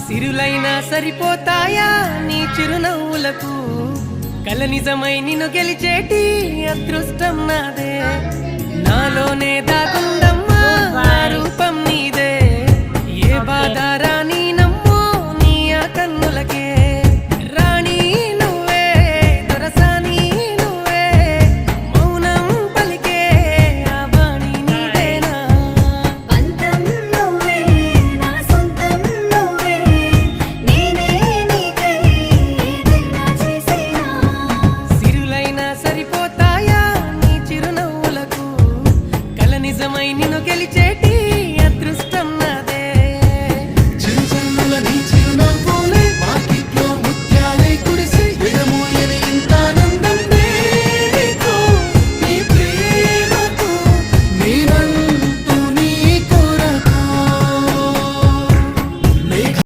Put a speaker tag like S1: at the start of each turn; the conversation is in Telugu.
S1: సిరులైనా సరిపోతాయా నీ చిరునవ్వులకు కల నిజమై నిన్ను గెలిచేటి అదృష్టం నాదే నాలోనే దాగుందమ్మా రూపం నీదే ఏ బాధ